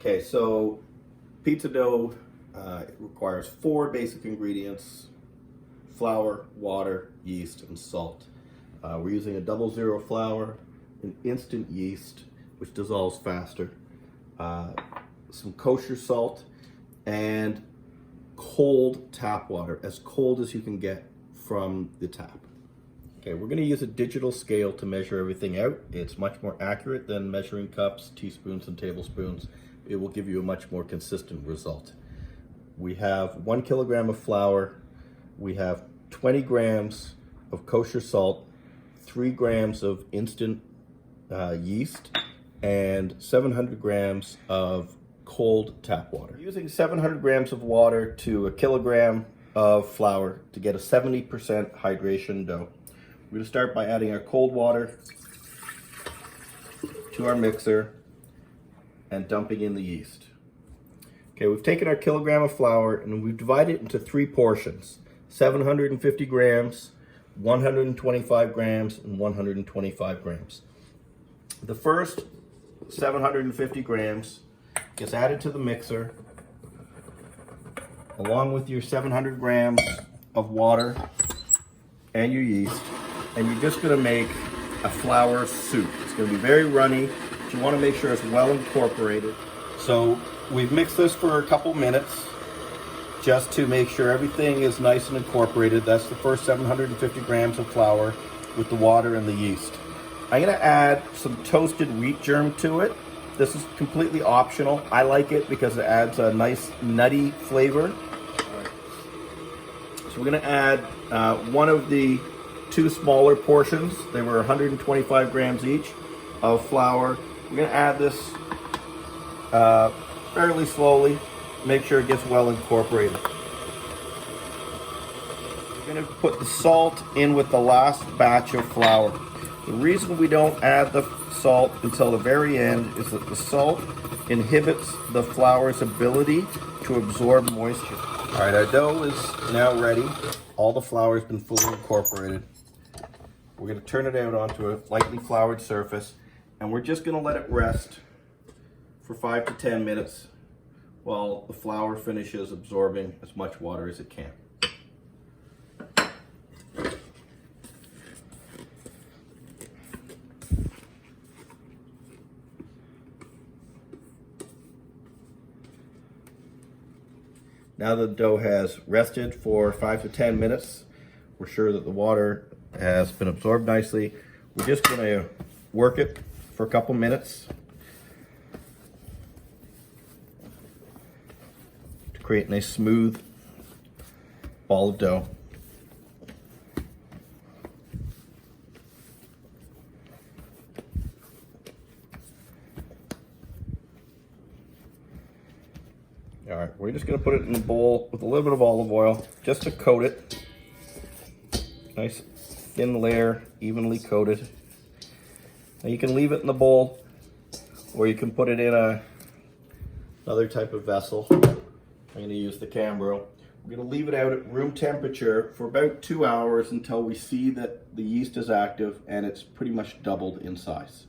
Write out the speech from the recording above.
Okay, so pizza dough requires 4 basic ingredients: flour, water, yeast, and salt. We're using a 00 flour, an instant yeast, which dissolves faster, some kosher salt, and cold tap water, as cold as you can get from the tap. Okay, we're going to use a digital scale to measure everything out. It's much more accurate than measuring cups, teaspoons, and tablespoons. It will give you a much more consistent result. We have 1 kilogram of flour, we have 20 grams of kosher salt, 3 grams of instant yeast, and 700 grams of cold tap water. We're using 700 grams of water to a kilogram of flour to get a 70% hydration dough. We're going to start by adding our cold water to our mixer and dumping in the yeast. Okay, we've taken our kilogram of flour and we've divided it into 3 portions: 750 grams, 125 grams, and 125 grams. The first 750 grams gets added to the mixer along with your 700 grams of water and your yeast, and you're just going to make a flour soup. It's going to be very runny, but you want to make sure it's well incorporated. So we've mixed this for a couple minutes just to make sure everything is nice and incorporated. That's the first 750 grams of flour with the water and the yeast. I'm going to add some toasted wheat germ to it. This is completely optional. I like it because it adds a nice nutty flavor. So we're going to add one of the 2 smaller portions. They were 125 grams each of flour. We're going to add this fairly slowly. Make sure it gets well incorporated. We're going to put the salt in with the last batch of flour. The reason we don't add the salt until the very end is that the salt inhibits the flour's ability to absorb moisture. All right, our dough is now ready. All the flour has been fully incorporated. We're going to turn it out onto a lightly floured surface, and we're just going to let it rest for 5 to 10 minutes while the flour finishes absorbing as much water as it can. Now the dough has rested for 5 to 10 minutes. We're sure that the water has been absorbed nicely. We're just going to work it for a couple minutes to create a nice smooth ball of dough. All right, we're just going to put it in a bowl with a little bit of olive oil just to coat it. Nice thin layer, evenly coated. Now you can leave it in the bowl, or you can put it in another type of vessel. I'm going to use the Cambro. We're going to leave it out at room temperature for about 2 hours until we see that the yeast is active and it's pretty much doubled in size.